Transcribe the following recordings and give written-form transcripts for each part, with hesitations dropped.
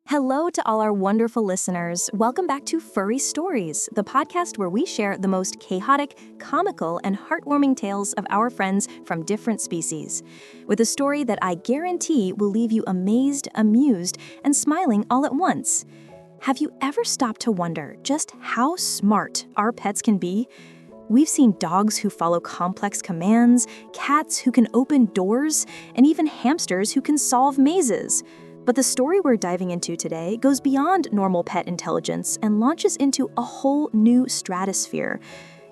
Hello to all our wonderful listeners. Welcome back to Furry Stories, the podcast where we share the most chaotic, comical, and heartwarming tales of our friends from different species, with a story that I guarantee will leave you amazed, amused, and smiling all at once. Have you ever stopped to wonder just how smart our pets can be? We've seen dogs who follow complex commands, cats who can open doors, and even hamsters who can solve mazes. But the story we're diving into today goes beyond normal pet intelligence and launches into a whole new stratosphere.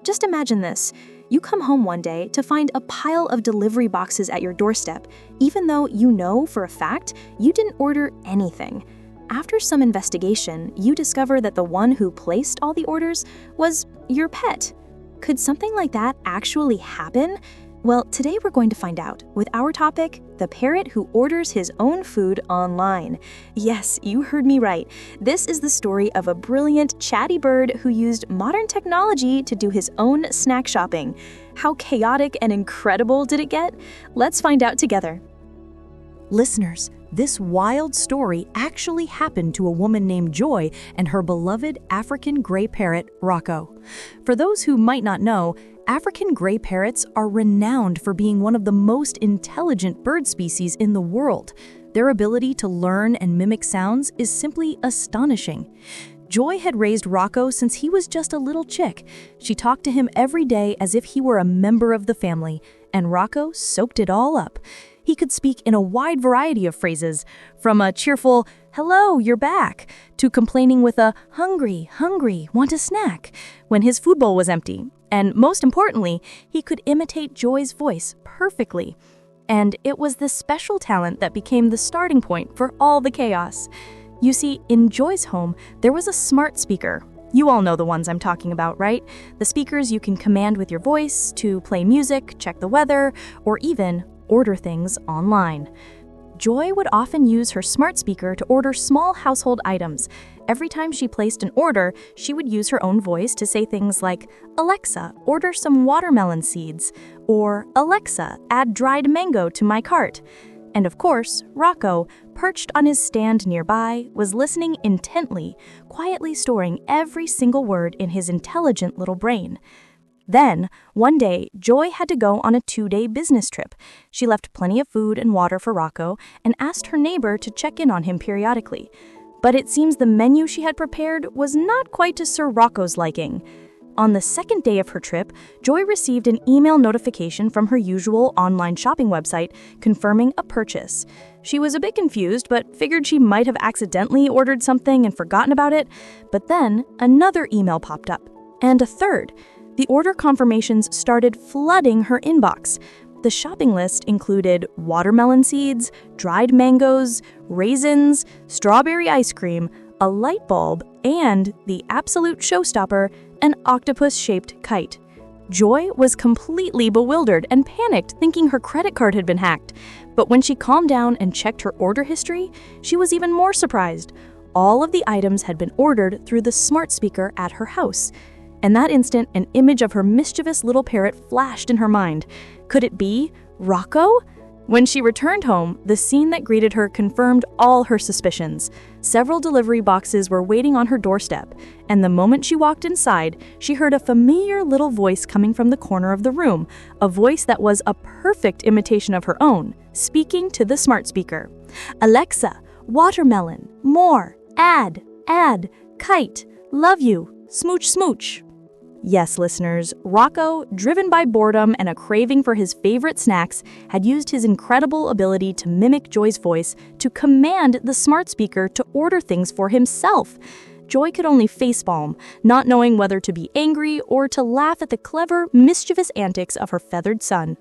Just imagine this. You come home one day to find a pile of delivery boxes at your doorstep, even though you know for a fact you didn't order anything. After some investigation, you discover that the one who placed all the orders was your pet. Could something like that actually happen? Well, today we're going to find out with our topic, the parrot who orders his own food online. Yes, you heard me right. This is the story of a brilliant, chatty bird who used modern technology to do his own snack shopping. How chaotic and incredible did it get? Let's find out together. Listeners, this wild story actually happened to a woman named Joy and her beloved African gray parrot, Rocco. For those who might not know, African gray parrots are renowned for being one of the most intelligent bird species in the world. Their ability to learn and mimic sounds is simply astonishing. Joy had raised Rocco since he was just a little chick. She talked to him every day as if he were a member of the family, and Rocco soaked it all up. He could speak in a wide variety of phrases, from a cheerful, "Hello, you're back," to complaining with a "hungry, hungry, want a snack," when his food bowl was empty. And most importantly, he could imitate Joy's voice perfectly. And it was this special talent that became the starting point for all the chaos. You see, in Joy's home, there was a smart speaker. You all know the ones I'm talking about, right? The speakers you can command with your voice to play music, check the weather, or even order things online. Joy would often use her smart speaker to order small household items. Every time she placed an order, she would use her own voice to say things like, "Alexa, order some watermelon seeds," or "Alexa, add dried mango to my cart." And of course, Rocco, perched on his stand nearby, was listening intently, quietly storing every single word in his intelligent little brain. Then, one day, Joy had to go on a 2-day business trip. She left plenty of food and water for Rocco and asked her neighbor to check in on him periodically. But it seems the menu she had prepared was not quite to Sir Rocco's liking. On the second day of her trip, Joy received an email notification from her usual online shopping website confirming a purchase. She was a bit confused, but figured she might have accidentally ordered something and forgotten about it. But then, another email popped up, and a third. The order confirmations started flooding her inbox. The shopping list included watermelon seeds, dried mangoes, raisins, strawberry ice cream, a light bulb, and the absolute showstopper, an octopus-shaped kite. Joy was completely bewildered and panicked, thinking her credit card had been hacked. But when she calmed down and checked her order history, she was even more surprised. All of the items had been ordered through the smart speaker at her house. In that instant, an image of her mischievous little parrot flashed in her mind. Could it be Rocco? When she returned home, the scene that greeted her confirmed all her suspicions. Several delivery boxes were waiting on her doorstep, and the moment she walked inside, she heard a familiar little voice coming from the corner of the room, a voice that was a perfect imitation of her own, speaking to the smart speaker. "Alexa, watermelon, more, add, kite, love you, smooch, smooch." Yes, listeners, Rocco, driven by boredom and a craving for his favorite snacks, had used his incredible ability to mimic Joy's voice to command the smart speaker to order things for himself. Joy could only facepalm, not knowing whether to be angry or to laugh at the clever, mischievous antics of her feathered son.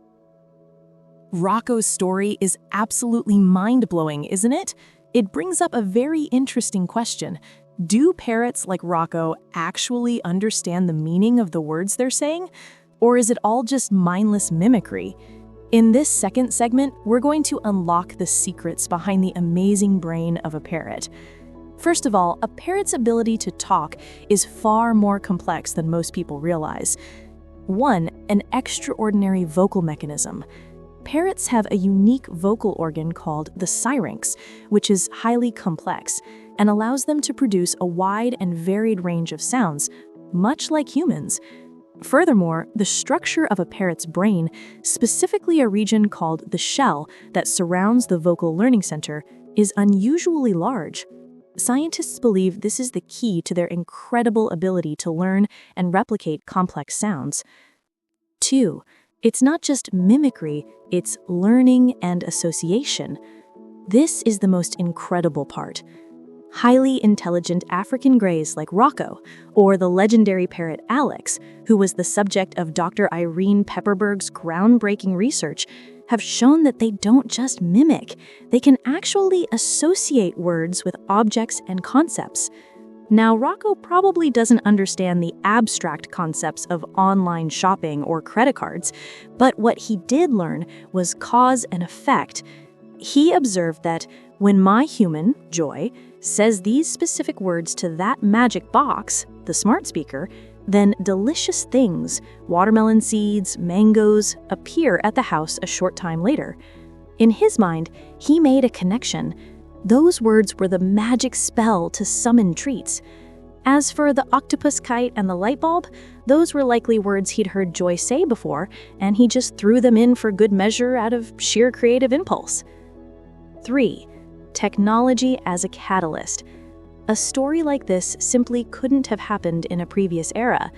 Rocco's story is absolutely mind-blowing, isn't it? It brings up a very interesting question. Do parrots like Rocco actually understand the meaning of the words they're saying? Or is it all just mindless mimicry? In this second segment, we're going to unlock the secrets behind the amazing brain of a parrot. First of all, a parrot's ability to talk is far more complex than most people realize. 1. An extraordinary vocal mechanism. Parrots have a unique vocal organ called the syrinx, which is highly complex. and allows them to produce a wide and varied range of sounds, much like humans. Furthermore, the structure of a parrot's brain, specifically a region called the shell that surrounds the vocal learning center, is unusually large. Scientists believe this is the key to their incredible ability to learn and replicate complex sounds. 2. It's not just mimicry, it's learning and association. This is the most incredible part. Highly intelligent African greys like Rocco, or the legendary parrot Alex, who was the subject of Dr. Irene Pepperberg's groundbreaking research, have shown that they don't just mimic, they can actually associate words with objects and concepts. Now, Rocco probably doesn't understand the abstract concepts of online shopping or credit cards, but what he did learn was cause and effect. He observed that when my human, Joy, says these specific words to that magic box, the smart speaker, then delicious things, watermelon seeds, mangoes, appear at the house a short time later. In his mind, he made a connection. Those words were the magic spell to summon treats. As for the octopus kite and the light bulb, those were likely words he'd heard Joy say before, and he just threw them in for good measure out of sheer creative impulse. 3. Technology as a catalyst. A story like this simply couldn't have happened in a previous era.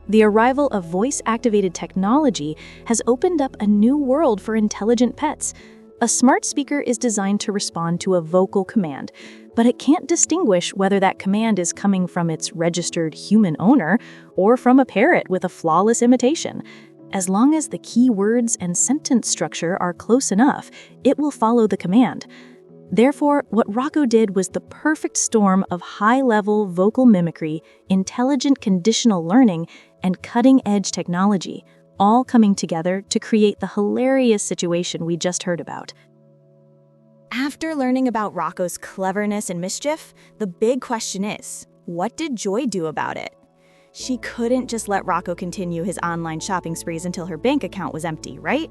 The arrival of voice-activated technology has opened up a new world for intelligent pets. A smart speaker is designed to respond to a vocal command, but it can't distinguish whether that command is coming from its registered human owner or from a parrot with a flawless imitation. As long as the key words and sentence structure are close enough, it will follow the command. Therefore, what Rocco did was the perfect storm of high-level vocal mimicry, intelligent conditional learning, and cutting-edge technology, all coming together to create the hilarious situation we just heard about. After learning about Rocco's cleverness and mischief, the big question is, what did Joy do about it? She couldn't just let Rocco continue his online shopping sprees until her bank account was empty, right?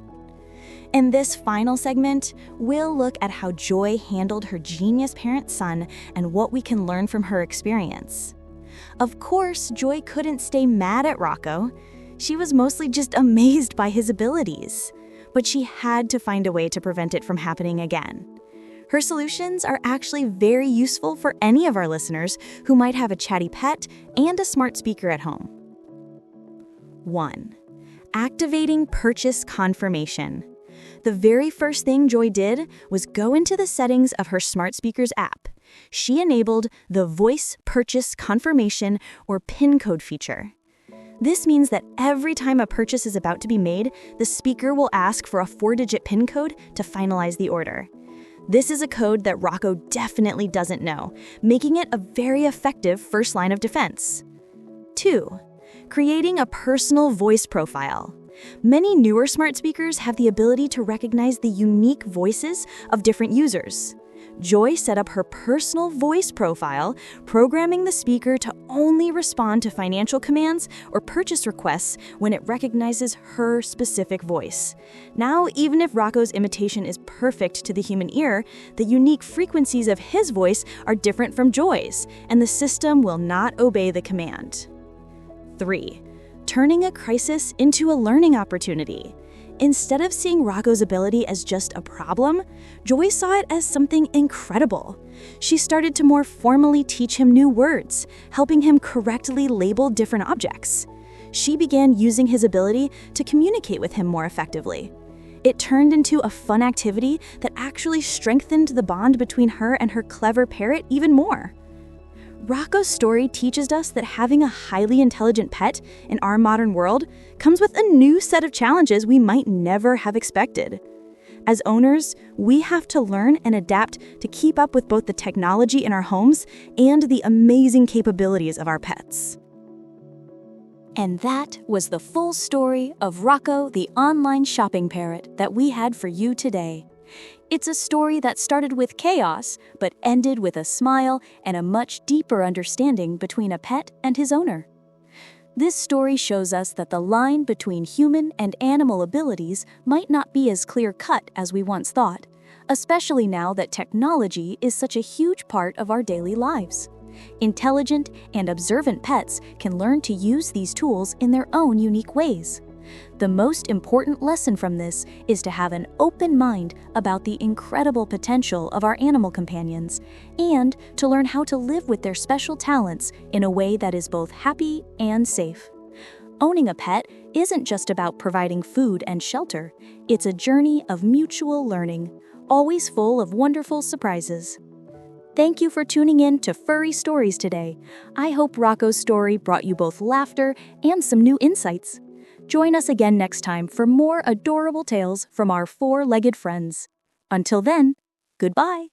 In this final segment, we'll look at how Joy handled her genius parent son and what we can learn from her experience. Of course, Joy couldn't stay mad at Rocco. She was mostly just amazed by his abilities. But she had to find a way to prevent it from happening again. Her solutions are actually very useful for any of our listeners who might have a chatty pet and a smart speaker at home. 1. Activating purchase confirmation. The very first thing Joy did was go into the settings of her smart speaker's app. She enabled the voice purchase confirmation or PIN code feature. This means that every time a purchase is about to be made, the speaker will ask for a 4-digit PIN code to finalize the order. This is a code that Rocco definitely doesn't know, making it a very effective first line of defense. 2. Creating a personal voice profile. Many newer smart speakers have the ability to recognize the unique voices of different users. Joy set up her personal voice profile, programming the speaker to only respond to financial commands or purchase requests when it recognizes her specific voice. Now, even if Rocco's imitation is perfect to the human ear, the unique frequencies of his voice are different from Joy's, and the system will not obey the command. 3. Turning a crisis into a learning opportunity. Instead of seeing Rocco's ability as just a problem, Joy saw it as something incredible. She started to more formally teach him new words, helping him correctly label different objects. She began using his ability to communicate with him more effectively. It turned into a fun activity that actually strengthened the bond between her and her clever parrot even more. Rocco's story teaches us that having a highly intelligent pet in our modern world comes with a new set of challenges we might never have expected. As owners, we have to learn and adapt to keep up with both the technology in our homes and the amazing capabilities of our pets. And that was the full story of Rocco, the online shopping parrot, that we had for you today. It's a story that started with chaos, but ended with a smile and a much deeper understanding between a pet and his owner. This story shows us that the line between human and animal abilities might not be as clear-cut as we once thought. especially now that technology is such a huge part of our daily lives. Intelligent and observant pets can learn to use these tools in their own unique ways. The most important lesson from this is to have an open mind about the incredible potential of our animal companions and to learn how to live with their special talents in a way that is both happy and safe. Owning a pet isn't just about providing food and shelter, it's a journey of mutual learning, always full of wonderful surprises. Thank you for tuning in to Furry Stories today. I hope Rocco's story brought you both laughter and some new insights. Join us again next time for more adorable tales from our four-legged friends. Until then, goodbye.